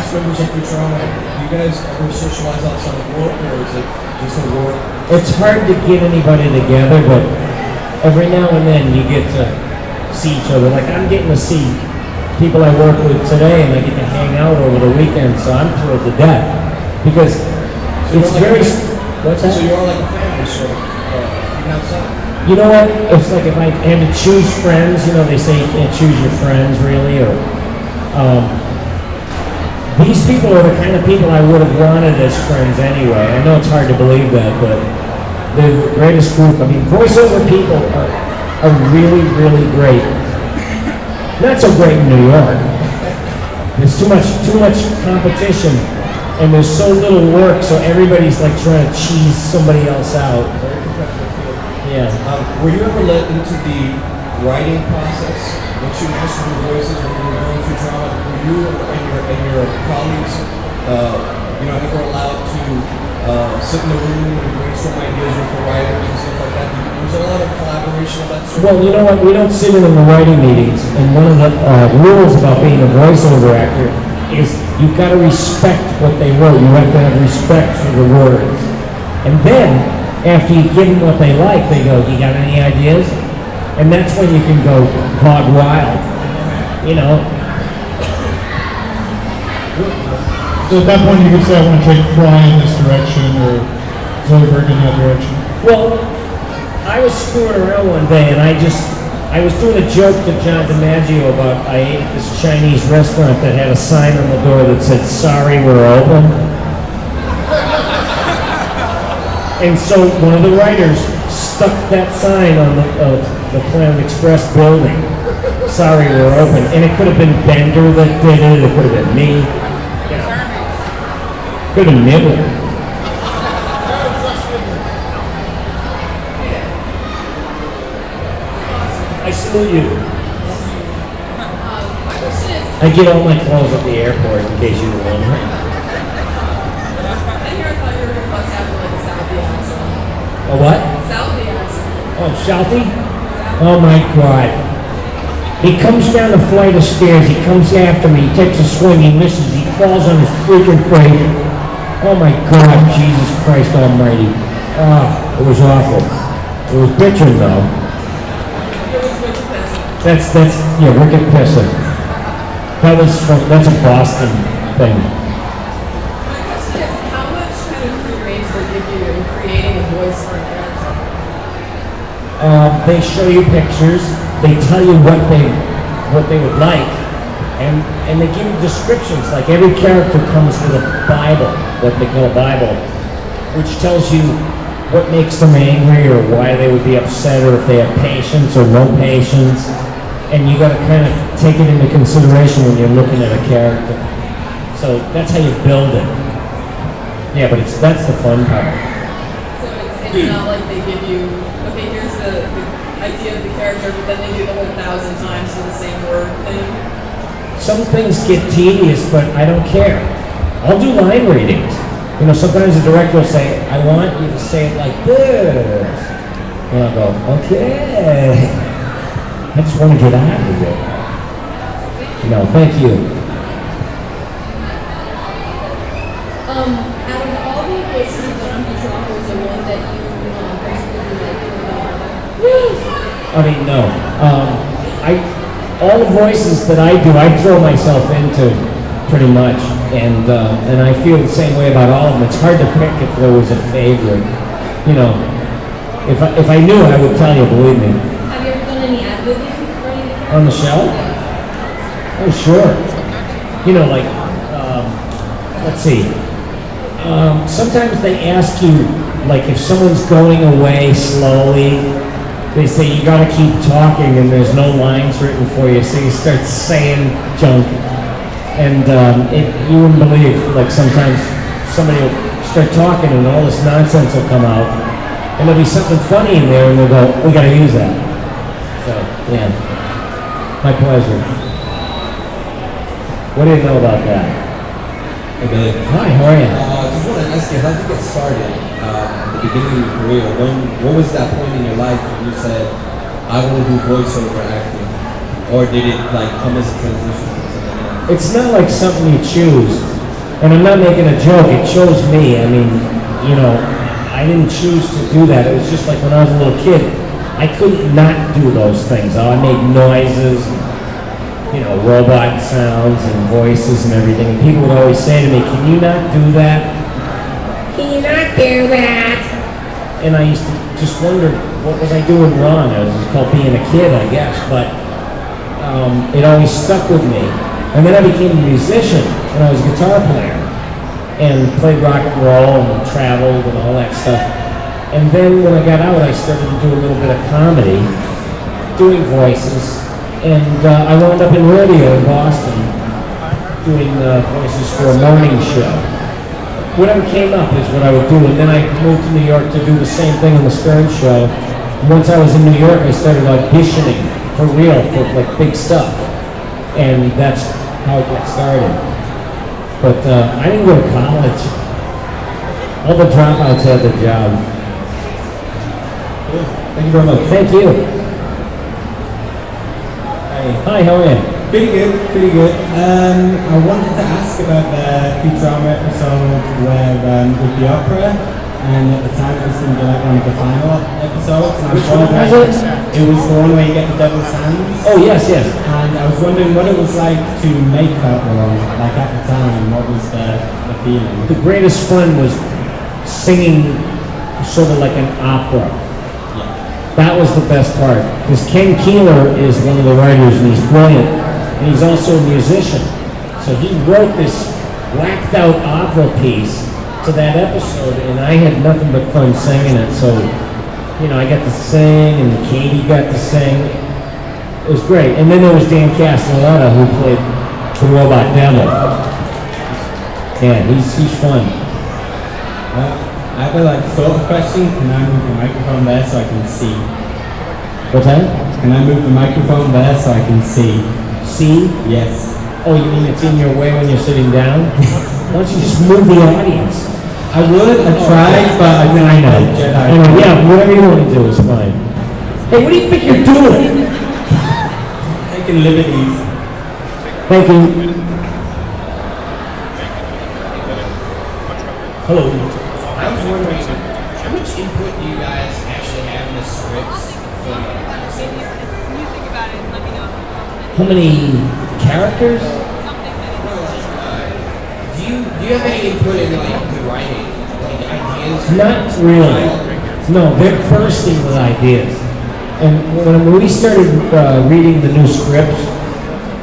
cast members of Futurama, do you guys ever socialize outside of work, or is it just a work? It's hard to get anybody together, but every now and then you get to see each other. Like I'm getting to see people I work with today, and I get to hang out over the weekend, so I'm thrilled to death. Because it's very... What's that? So you are like a family, sort of, even outside? You know what? It's like if I had to choose friends, you know, they say you can't choose your friends, really, or... these people are the kind of people I would have wanted as friends anyway. I know it's hard to believe that, but they're the greatest group. I mean, voiceover people are really, really great. Not so great in New York. There's too much competition, and there's so little work, so everybody's like trying to cheese somebody else out. Very competitive field. Yeah. Were you ever let into the writing process? Once you mastered your voices when you were doing Futurama, were you and your colleagues, ever allowed to sit in the room and brainstorm ideas with the writers and stuff like that? Was there a lot of collaboration of that sort? Well, you know what? We don't sit in the writing meetings, and one of the rules about being a voiceover actor is you've got to respect what they wrote. You have to have respect for the words. And then, after you give them what they like, they go, "You got any ideas?" And that's when you can go hog wild, you know. So at that point you could say, I want to take Fry in this direction, or Zoidberg in that direction. Well, I was screwing around one day, and I was doing a joke to John DiMaggio about I ate at this Chinese restaurant that had a sign on the door that said, "Sorry, we're open." And so one of the writers stuck that sign on the Planet Express building. "Sorry, we're open." And it could have been Bender that did it. It could have been me. Could have been Nibbler. I salute you. I get all my clothes at the airport in case you were wondering. A what? Southie accent. Oh, Southie? Oh my God. He comes down the flight of stairs, he comes after me, he takes a swing, he misses, he falls on his freaking face. Oh my God, Jesus Christ Almighty. Oh, it was awful. It was bitching though. That's wicked pissing. That's a Boston thing. My question is, how much kind of free range they give you in creating a voice for a character? They show you pictures, they tell you what they would like, and they give you descriptions. Like every character comes with a Bible, what they call a Bible, which tells you what makes them angry or why they would be upset, or if they have patience or no patience. And you got to kind of take it into consideration when you're looking at a character. So that's how you build it. Yeah, but that's the fun part. So it's not like they give you, okay, here's the idea of the character, but then they do the whole 1,000 times to the same word thing. Some things get tedious, but I don't care. I'll do line readings. You know, sometimes the director will say, "I want you to say it like this." And I'll go, "Okay. I just want to get out of it." No, thank you. Out of all the voices you've done on Futurama, was there one that you particularly liked? I mean, no. All the voices that I do, I throw myself into pretty much, and I feel the same way about all of them. It's hard to pick if there was a favorite. You know, if I knew, I would tell you. Believe me. Have you ever done any ad-libbing for any of the characters? On the show? Oh, sure. You know, like, let's see. Sometimes they ask you, like, if someone's going away slowly, they say you gotta keep talking and there's no lines written for you, so you start saying junk. And you wouldn't believe, like, sometimes somebody will start talking and all this nonsense will come out, and there'll be something funny in there, and they'll go, "We gotta use that." So, yeah. My pleasure. What do you know about that? Hey Billy. Hi, how are you? I just want to ask you, how did you get started at the beginning of your career? What was that point in your life when you said, "I want to do voiceover acting"? Or did it like come as a transition from something else? It's not like something you choose. And I'm not making a joke, it shows me. I mean, you know, I didn't choose to do that. It was just like when I was a little kid, I couldn't not do those things. I made noises, you know, robot sounds and voices and everything. And people would always say to me, can you not do that? Can you not do that? And I used to just wonder, what was I doing wrong? It was called being a kid, I guess, but it always stuck with me. And then I became a musician, and I was a guitar player, and played rock and roll, and traveled, and all that stuff. And then when I got out, I started to do a little bit of comedy, doing voices, and I wound up in radio in Boston, doing voices for a morning show. Whatever came up is what I would do, and then I moved to New York to do the same thing on the Stern Show. And once I was in New York, I started auditioning for real, for like big stuff, and that's how it got started. But I didn't go to college. All the dropouts had the job. Thank you very much. Thank you. Hi, how are you? Pretty good, pretty good. I wanted to ask about the Futurama episode with the opera, and at the time it was going to be like one of the final episodes. And I was wondering, it was the one where you get the devil's hands. Oh, yes, yes. And I was wondering what it was like to make that one, like at the time, and what was the feeling? The greatest fun was singing sort of like an opera. That was the best part, because Ken Keeler is one of the writers, and he's brilliant, and he's also a musician. So he wrote this whacked out opera piece to that episode, and I had nothing but fun singing it. So, you know, I got to sing, and Katie got to sing. It was great. And then there was Dan Castellaneta, who played the robot devil. Yeah, he's fun. I have a like sort of question. Can I move the microphone there so I can see? What's that? Can I move the microphone there so I can see? See? Yes. Oh, you mean it's in your way when you're sitting down? Why don't you just move the audience? I would, I tried, but I mean, I know. Anyway, yeah, whatever you want to do is fine. Hey, what do you think you're doing? Taking liberties. Thank you. Hello. I was wondering, how much input do you guys actually have in the scripts for the episode? When you think about it, let me know. How many characters? Do you have any input in like the writing, like ideas? Not really. No, they're bursting with ideas. And when we started reading the new scripts,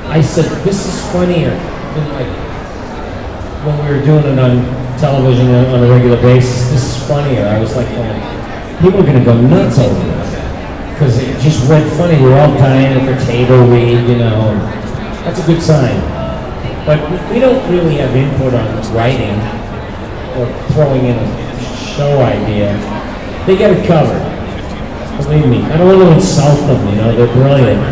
I said, this is funnier than like when we were doing it on television on a regular basis. This is funnier. I was like, people are going to go nuts over this. Because it just read funny. We're all dying for table read, you know. That's a good sign. But we don't really have input on writing or throwing in a show idea. They get it covered. Believe me. I don't want to insult them, you know. They're brilliant.